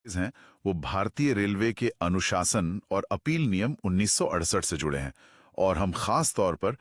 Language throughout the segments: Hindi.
हैं वो भारतीय रेलवे के अनुशासन और अपील नियम 1968 से जुड़े हैं। और हम खास तौर पर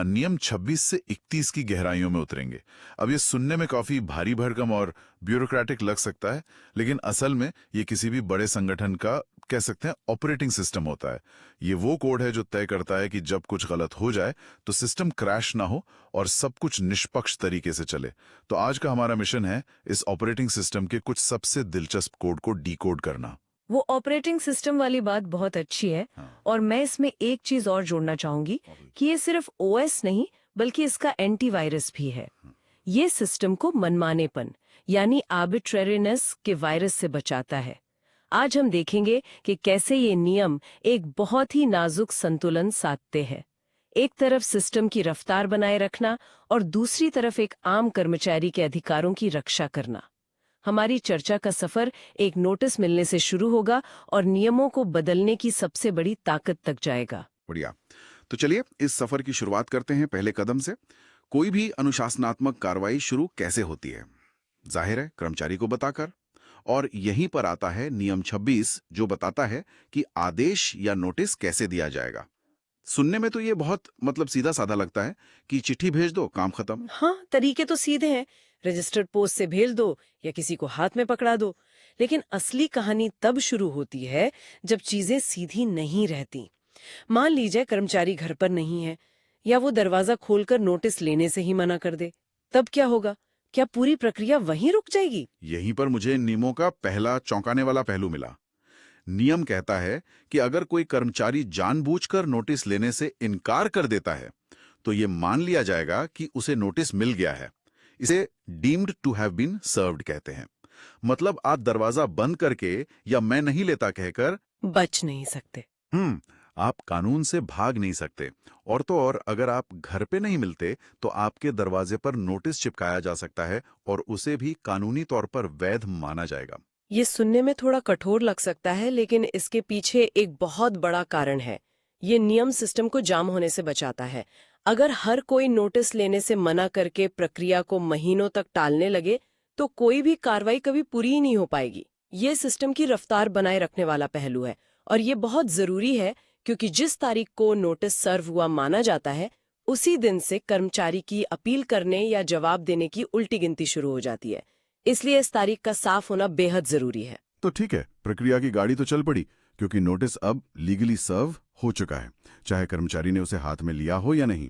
नियम 26 से 31 की गहराइयों में उतरेंगे। अब ये सुनने में काफी भारी भरकम और ब्यूरोक्रेटिक लग सकता है, लेकिन असल में ये किसी भी बड़े संगठन का कह सकते हैं ऑपरेटिंग सिस्टम होता है। ये वो कोड है जो तय करता है कि जब कुछ गलत हो जाए तो सिस्टम क्रैश ना हो और सब कुछ निष्पक्ष तरीके से चले। तो आज का हमारा मिशन है इस ऑपरेटिंग सिस्टम के कुछ सबसे दिलचस्प कोड को डिकोड करना। वो ऑपरेटिंग सिस्टम वाली बात बहुत अच्छी है। हाँ। और मैं इसमें एक चीज और जोड़ना चाहूंगी कि ये सिर्फ ओएस नहीं बल्कि इसका एंटीवायरस भी है। ये सिस्टम को मनमानेपन यानी आर्बिट्रेरीनेस के वायरस से बचाता है। आज हम देखेंगे कि कैसे ये नियम एक बहुत ही नाजुक संतुलन साधते हैं। एक तरफ सिस्टम की रफ्तार बनाए रखना और दूसरी तरफ एक आम कर्मचारी के अधिकारों की रक्षा करना। हमारी चर्चा का सफर एक नोटिस मिलने से शुरू होगा और नियमों को बदलने की सबसे बड़ी ताकत तक जाएगा। बढ़िया। तो चलिए इस सफर की शुरुआत करते हैं पहले कदम से। कोई भी अनुशासनात्मक कार्रवाई शुरू कैसे होती है? जाहिर है कर्मचारी को बताकर। और यहीं पर आता है नियम 26 जो बताता है कि आदेश या नोटिस कैसे दिया जाएगा। सुनने में तो ये बहुत सीधा साधा लगता है कि चिट्ठी भेज दो, काम खत्म। हाँ, तरीके तो सीधे हैं। रजिस्टर्ड पोस्ट से भेज दो या किसी को हाथ में पकड़ा दो। लेकिन असली कहानी तब शुरू होती है जब चीजें सीधी नहीं रहती। मान लीजिए कर्मचारी घर पर नहीं है या वो दरवाजा खोलकर नोटिस लेने से ही मना कर दे। तब क्या होगा? क्या पूरी प्रक्रिया वहीं रुक जाएगी? यहीं पर मुझे नियमों का पहला चौंकाने वाला पहलू मिला। नियम कहता है कि अगर कोई कर्मचारी जानबूझकर नोटिस लेने से इनकार कर देता है तो ये मान लिया जाएगा कि उसे नोटिस मिल गया है। इसे deemed to have been served कहते हैं। मतलब आप दरवाजा बंद करके या मैं नहीं लेता कहकर बच नहीं सकते। आप कानून से भाग नहीं सकते। और तो और अगर आप घर पे नहीं मिलते तो आपके दरवाजे पर नोटिस चिपकाया जा सकता है और उसे भी कानूनी तौर पर वैध माना जाएगा। ये सुनने में थोड़ा कठोर लग सकता है, लेकिन इसके पीछे एक बहुत बड़ा कारण है। ये नियम सिस्टम को जाम होने से बचाता है। अगर हर कोई नोटिस लेने से मना करके प्रक्रिया को महीनों तक टालने लगे तो कोई भी कार्रवाई कभी पूरी ही नहीं हो पाएगी। ये सिस्टम की रफ्तार बनाए रखने वाला पहलू है और ये बहुत जरूरी है क्योंकि जिस तारीख को नोटिस सर्व हुआ माना जाता है उसी दिन से कर्मचारी की अपील करने या जवाब देने की उल्टी गिनती शुरू हो जाती है। इसलिए इस तारीख का साफ होना बेहद जरूरी है। तो ठीक है, प्रक्रिया की गाड़ी तो चल पड़ी क्योंकि नोटिस अब लीगली सर्व हो चुका है, चाहे कर्मचारी ने उसे हाथ में लिया हो या नहीं।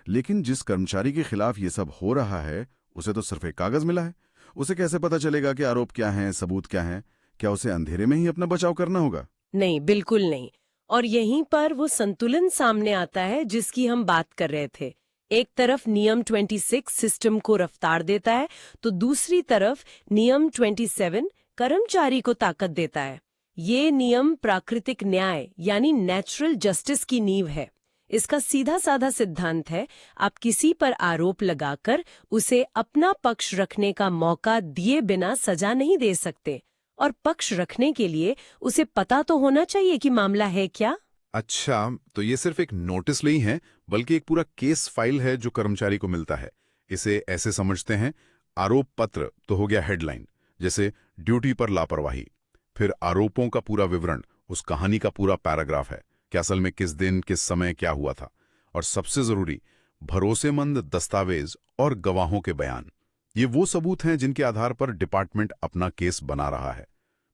लेकिन जिस कर्मचारी के खिलाफ ये सब हो रहा है उसे तो सिर्फ एक कागज मिला है। उसे कैसे पता चलेगा कि आरोप क्या है, सबूत क्या है? क्या उसे अंधेरे में ही अपना बचाव करना होगा? नहीं, बिल्कुल नहीं। और यहीं पर वो संतुलन सामने आता है जिसकी हम बात कर रहे थे। एक तरफ नियम 26 सिस्टम को रफ्तार देता है तो दूसरी तरफ नियम 27 कर्मचारी को ताकत देता है। ये नियम प्राकृतिक न्याय यानी नेचुरल जस्टिस की नींव है। इसका सीधा साधा सिद्धांत है, आप किसी पर आरोप लगाकर उसे अपना पक्ष रखने का मौका दिए बिना सजा नहीं दे सकते। और पक्ष रखने के लिए उसे पता तो होना चाहिए कि मामला है क्या। अच्छा, तो ये सिर्फ एक नोटिस नहीं है बल्कि एक पूरा केस फाइल है जो कर्मचारी को मिलता है। इसे ऐसे समझते हैं, आरोप पत्र तो हो गया हेडलाइन, जैसे ड्यूटी पर लापरवाही। फिर आरोपों का पूरा विवरण, उस कहानी का पूरा पैराग्राफ है कि असल में किस दिन किस समय क्या हुआ था। और सबसे जरूरी, भरोसेमंद दस्तावेज और गवाहों के बयान। ये वो सबूत हैं जिनके आधार पर डिपार्टमेंट अपना केस बना रहा है।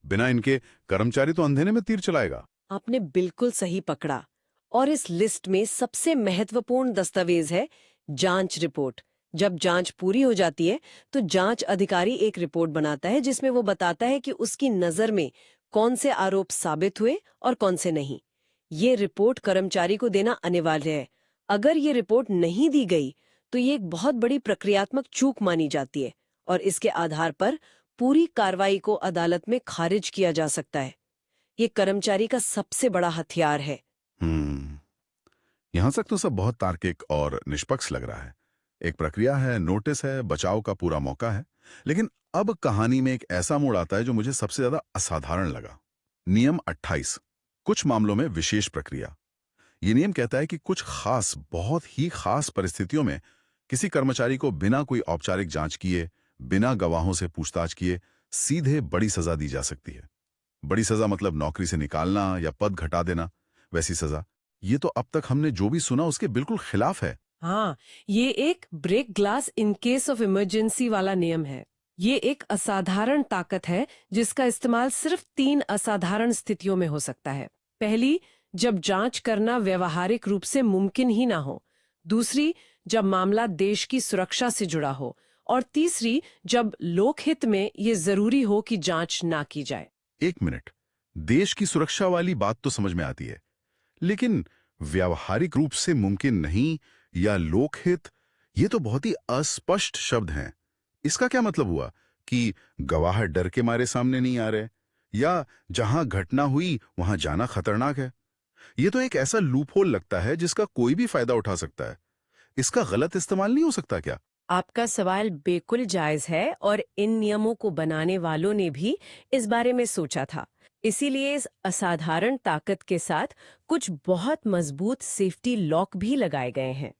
बिना इनके कर्मचारी तो अंधेरे में तीर चलाएगा। आपने बिल्कुल सही पकड़ा। और इस लिस्ट में सबसे महत्वपूर्ण दस्तावेज है जांच रिपोर्ट। जब जांच पूरी हो जाती है तो जांच अधिकारी एक रिपोर्ट बनाता है जिसमें वो बताता है कि उसकी नजर में कौन से आरोप साबित हुए और कौन से नहीं। ये रिपोर्ट कर्मचारी को देना अनिवार्य है। अगर ये रिपोर्ट नहीं दी गई तो ये एक बहुत बड़ी प्रक्रियात्मक चूक मानी जाती है और इसके आधार पर पूरी कार्रवाई को अदालत में खारिज किया जा सकता है। ये कर्मचारी का सबसे बड़ा हथियार है। यहां तक तो सब बहुत तार्किक और निष्पक्ष लग रहा है। एक प्रक्रिया है, नोटिस है, बचाव का पूरा मौका है। लेकिन अब कहानी में एक ऐसा मोड़ आता है जो मुझे सबसे ज्यादा असाधारण लगा। नियम 28, कुछ मामलों में विशेष प्रक्रिया। ये नियम कहता है कि कुछ खास, बहुत ही खास परिस्थितियों में किसी कर्मचारी को बिना कोई औपचारिक जांच किए, बिना गवाहों से पूछताछ किए सीधे बड़ी सजा दी जा सकती है। बड़ी सजा मतलब नौकरी से निकालना या पद घटा देना, वैसी सजा। ये तो अब तक हमने जो भी सुना उसके बिल्कुल खिलाफ है। हाँ, ये एक break glass in case of emergency वाला नियम है। ये एक असाधारण ताकत है जिसका इस्तेमाल सिर्फ 3 असाधारण स्थितियों में हो सकता है। पहली, जब जांच करना व्यवहारिक रूप से मुमकिन ही ना हो। दूसरी, जब मामला देश की सुरक्षा से जुड़ा हो। और तीसरी, जब लोकहित में ये जरूरी हो कि जांच ना की जाए। 1 मिनट, देश की सुरक्षा वाली बात तो समझ में आती है, लेकिन व्यावहारिक रूप से मुमकिन नहीं या लोकहित, ये तो बहुत ही अस्पष्ट शब्द हैं। इसका क्या मतलब हुआ कि गवाह डर के मारे सामने नहीं आ रहे, या जहां घटना हुई वहां जाना खतरनाक है? ये तो एक ऐसा लूपहोल लगता है जिसका कोई भी फायदा उठा सकता है। इसका गलत इस्तेमाल नहीं हो सकता क्या? आपका सवाल बिल्कुल जायज है और इन नियमों को बनाने वालों ने भी इस बारे में सोचा था। इसीलिए इस असाधारण ताकत के साथ कुछ बहुत मजबूत सेफ्टी लॉक भी लगाए गए हैं।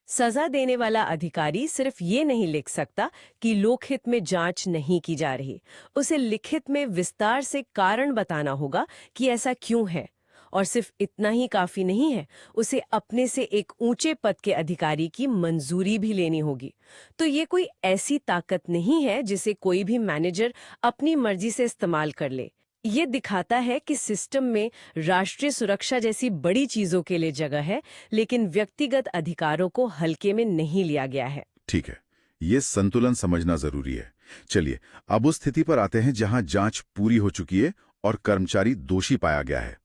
सजा देने वाला अधिकारी सिर्फ ये नहीं लिख सकता कि लोकहित में जांच नहीं की जा रही, उसे लिखित में विस्तार से कारण बताना होगा कि ऐसा क्यों है। और सिर्फ इतना ही काफी नहीं है, उसे अपने से एक ऊंचे पद के अधिकारी की मंजूरी भी लेनी होगी। तो ये कोई ऐसी ताकत नहीं है जिसे कोई भी मैनेजर अपनी मर्जी से इस्तेमाल कर ले। ये दिखाता है कि सिस्टम में राष्ट्रीय सुरक्षा जैसी बड़ी चीजों के लिए जगह है, लेकिन व्यक्तिगत अधिकारों को हल्के में नहीं लिया गया है। ठीक है, ये संतुलन समझना जरूरी है। चलिए, अब उस स्थिति पर आते हैं जहां जांच पूरी हो चुकी है और कर्मचारी दोषी पाया गया है।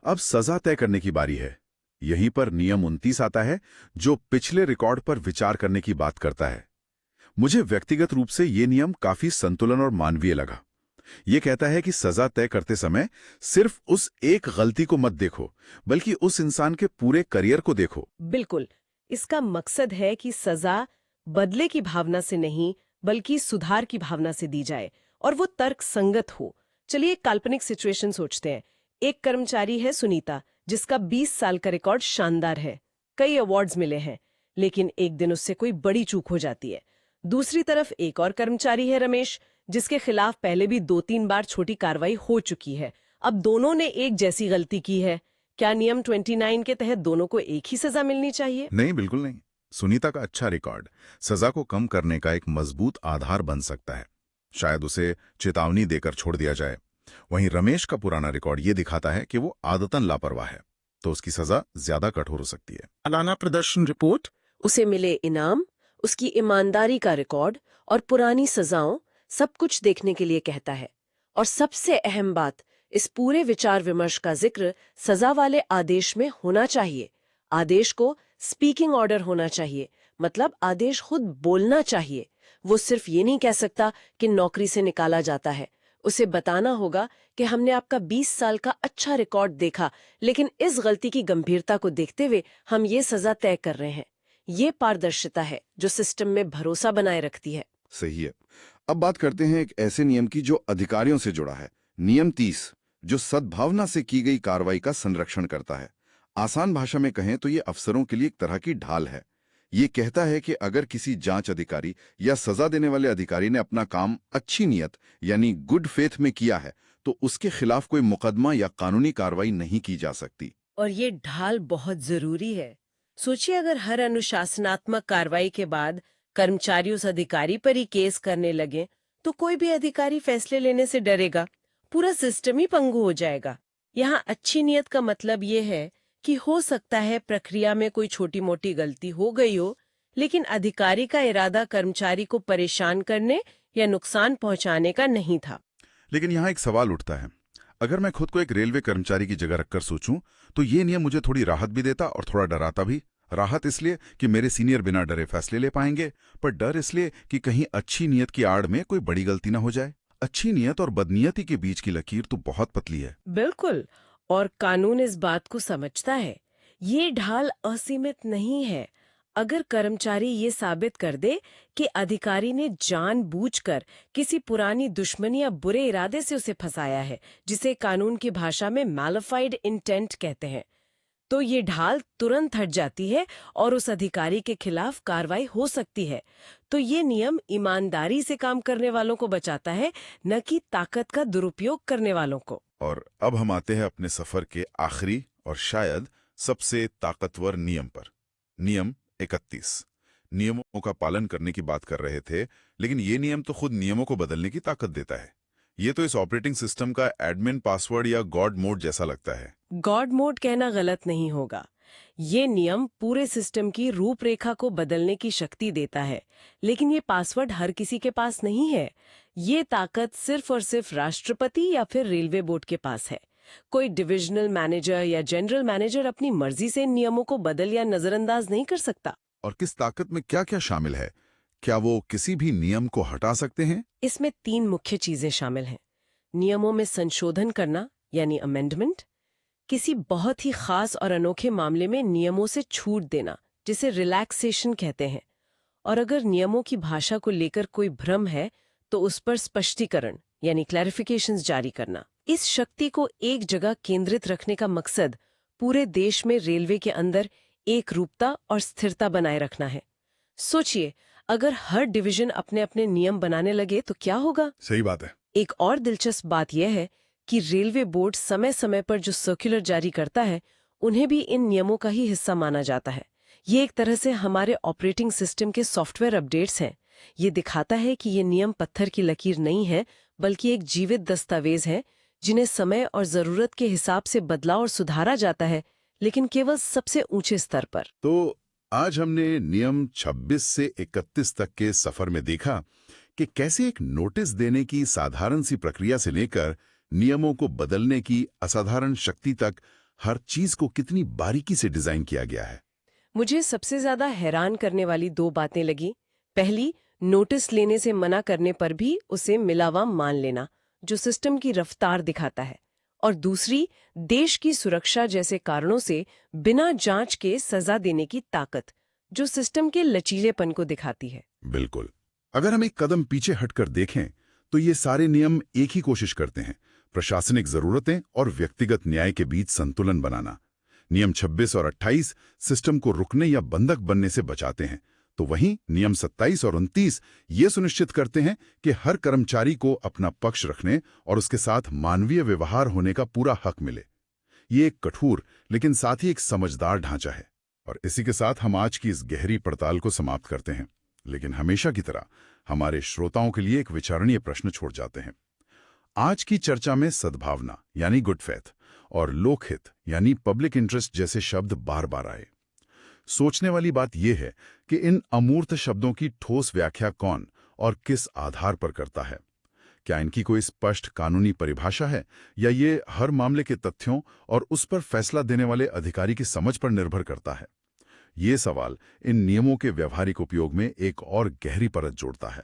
अब सजा तय करने की बारी है। यहीं पर नियम 29 आता है, जो पिछले रिकॉर्ड पर विचार करने की बात करता है। मुझे व्यक्तिगत रूप से ये नियम काफी संतुलन और मानवीय लगा। ये कहता है कि सजा तय करते समय सिर्फ उस एक गलती को मत देखो, बल्कि उस इंसान के पूरे करियर को देखो। बिल्कुल, इसका मकसद है कि सजा बदले की भावना से नहीं, बल्कि सुधार की भावना से दी जाए और वो तर्क संगत हो। चलिए एक काल्पनिक सिचुएशन सोचते हैं। एक कर्मचारी है सुनीता, जिसका 20 साल का रिकॉर्ड शानदार है, कई अवार्ड्स मिले हैं, लेकिन एक दिन उससे कोई बड़ी चूक हो जाती है। दूसरी तरफ एक और कर्मचारी है रमेश, जिसके खिलाफ पहले भी 2-3 बार छोटी कार्रवाई हो चुकी है। अब दोनों ने एक जैसी गलती की है। क्या नियम 29 के तहत दोनों को एक ही सजा मिलनी चाहिए? नहीं, बिल्कुल नहीं। सुनीता का अच्छा रिकॉर्ड सजा को कम करने का एक मजबूत आधार बन सकता है। शायद उसे चेतावनी देकर छोड़ दिया जाए। वहीं रमेश का पुराना रिकॉर्ड ये दिखाता है कि वो आदतन लापरवाह है, तो उसकी सजा ज्यादा कठोर हो सकती है। सालाना प्रदर्शन रिपोर्ट, उसे मिले इनाम, उसकी ईमानदारी का रिकॉर्ड और पुरानी सजाओं, सब कुछ देखने के लिए कहता है। और सबसे अहम बात, इस पूरे विचार विमर्श का जिक्र सजा वाले आदेश में होना चाहिए। आदेश को स्पीकिंग ऑर्डर होना चाहिए, मतलब आदेश खुद बोलना चाहिए। वो सिर्फ ये नहीं कह सकता कि नौकरी से निकाला जाता है। उसे बताना होगा कि हमने आपका 20 साल का अच्छा रिकॉर्ड देखा, लेकिन इस गलती की गंभीरता को देखते हुए हम ये सजा तय कर रहे हैं। ये पारदर्शिता है जो सिस्टम में भरोसा बनाए रखती है। सही है। अब बात करते हैं एक ऐसे नियम की जो अधिकारियों से जुड़ा है। नियम 30, जो सद्भावना से की गई कार्रवाई का संरक्षण करता है। आसान भाषा में कहें तो ये अफसरों के लिए एक तरह की ढाल है। ये कहता है कि अगर किसी जांच अधिकारी या सजा देने वाले अधिकारी ने अपना काम अच्छी नियत यानी गुड फेथ में किया है, तो उसके खिलाफ कोई मुकदमा या कानूनी कार्रवाई नहीं की जा सकती। और ये ढाल बहुत जरूरी है। सोचिए, अगर हर अनुशासनात्मक कार्रवाई के बाद कर्मचारी उस अधिकारी पर ही केस करने लगे, तो कोई भी अधिकारी फैसले लेने से डरेगा, पूरा सिस्टम ही पंगु हो जाएगा। यहाँ अच्छी नियत का मतलब ये है कि हो सकता है प्रक्रिया में कोई छोटी मोटी गलती हो गई हो, लेकिन अधिकारी का इरादा कर्मचारी को परेशान करने या नुकसान पहुंचाने का नहीं था। लेकिन यहाँ एक सवाल उठता है। अगर मैं खुद को एक रेलवे कर्मचारी की जगह रखकर सोचूं, तो ये नियम मुझे थोड़ी राहत भी देता और थोड़ा डराता भी। राहत इसलिए कि मेरे सीनियर बिना डरे फैसले ले पाएंगे, पर डर इसलिए कि कहीं अच्छी नियत की आड़ में कोई बड़ी गलती ना हो जाए। अच्छी नियत और बदनीयती के बीच की लकीर तो बहुत पतली है। बिल्कुल, और कानून इस बात को समझता है। ये ढाल असीमित नहीं है। अगर कर्मचारी ये साबित कर दे कि अधिकारी ने जानबूझकर किसी पुरानी दुश्मनी या बुरे इरादे से उसे फंसाया है, जिसे कानून की भाषा में मैलिफाइड इंटेंट कहते हैं, तो ये ढाल तुरंत हट जाती है और उस अधिकारी के खिलाफ कार्रवाई हो सकती है। तो ये नियम ईमानदारी से काम करने वालों को बचाता है, न कि ताकत का दुरुपयोग करने वालों को। और अब हम आते हैं अपने सफर के आखिरी और शायद सबसे ताकतवर नियम पर। नियम 31। नियमों का पालन करने की बात कर रहे थे, लेकिन ये नियम तो खुद नियमों को बदलने की ताकत देता है। ये तो इस ऑपरेटिंग सिस्टम का एडमिन पासवर्ड या गॉड मोड जैसा लगता है। गॉड मोड कहना गलत नहीं होगा। ये नियम पूरे सिस्टम की रूपरेखा को बदलने की शक्ति देता है, लेकिन ये पासवर्ड हर किसी के पास नहीं है। ये ताकत सिर्फ और सिर्फ राष्ट्रपति या फिर रेलवे बोर्ड के पास है। कोई डिविजनल मैनेजर या जनरल मैनेजर अपनी मर्जी से इन नियमों को बदल या नजरअंदाज नहीं कर सकता। और किस ताकत में क्या क्या शामिल है? क्या वो किसी भी नियम को हटा सकते हैं? इसमें 3 मुख्य चीजें शामिल हैं। नियमों में संशोधन करना यानी अमेंडमेंट, किसी बहुत ही खास और अनोखे मामले में नियमों से छूट देना जिसे रिलैक्सेशन कहते हैं, और अगर नियमों की भाषा को लेकर कोई भ्रम है तो उस पर स्पष्टीकरण यानी क्लैरिफिकेशंस जारी करना। इस शक्ति को एक जगह केंद्रित रखने का मकसद पूरे देश में रेलवे के अंदर एक रूपता और स्थिरता बनाए रखना है। सोचिए, अगर हर डिवीजन अपने अपने नियम बनाने लगे तो क्या होगा? सही बात है। एक और दिलचस्प बात यह है कि रेलवे बोर्ड समय समय पर जो सर्कुलर जारी करता है, उन्हें भी इन नियमों का ही हिस्सा माना जाता है। ये एक तरह से हमारे ऑपरेटिंग सिस्टम के सॉफ्टवेयर अपडेट्स हैं। ये दिखाता है कि ये नियम पत्थर की लकीर नहीं है, बल्कि एक जीवित दस्तावेज है जिन्हें समय और जरूरत के हिसाब से बदला और सुधारा जाता है, लेकिन केवल सबसे ऊंचे स्तर पर। तो आज हमने नियम 26 से 31 तक के सफर में देखा कि कैसे एक नोटिस देने की साधारण सी प्रक्रिया से लेकर नियमों को बदलने की असाधारण शक्ति तक हर चीज को कितनी बारीकी से डिजाइन किया गया है। मुझे सबसे ज्यादा हैरान करने वाली 2 बातें लगी। पहली, नोटिस लेने से मना करने पर भी उसे मिलावा मान लेना, जो सिस्टम की रफ्तार दिखाता है। और दूसरी, देश की सुरक्षा जैसे कारणों से बिना जांच के सजा देने की ताकत, जो सिस्टम के लचीलेपन को दिखाती है। बिल्कुल। अगर हम एक कदम पीछे हटकर देखें तो ये सारे नियम एक ही कोशिश करते हैं, प्रशासनिक जरूरतें और व्यक्तिगत न्याय के बीच संतुलन बनाना। नियम 26 और 28 सिस्टम को रुकने या बंधक बनने से बचाते हैं, तो वहीं नियम 27 और 29 ये सुनिश्चित करते हैं कि हर कर्मचारी को अपना पक्ष रखने और उसके साथ मानवीय व्यवहार होने का पूरा हक मिले। ये एक कठोर लेकिन साथ ही एक समझदार ढांचा है। और इसी के साथ हम आज की इस गहरी पड़ताल को समाप्त करते हैं, लेकिन हमेशा की तरह हमारे श्रोताओं के लिए एक विचारणीय प्रश्न छोड़ जाते हैं। आज की चर्चा में सद्भावना यानी गुड फेथ और लोकहित यानी पब्लिक इंटरेस्ट जैसे शब्द बार बार आए। सोचने वाली बात यह है कि इन अमूर्त शब्दों की ठोस व्याख्या कौन और किस आधार पर करता है? क्या इनकी कोई स्पष्ट कानूनी परिभाषा है, या ये हर मामले के तथ्यों और उस पर फैसला देने वाले अधिकारी की समझ पर निर्भर करता है? ये सवाल इन नियमों के व्यवहारिक उपयोग में एक और गहरी परत जोड़ता है।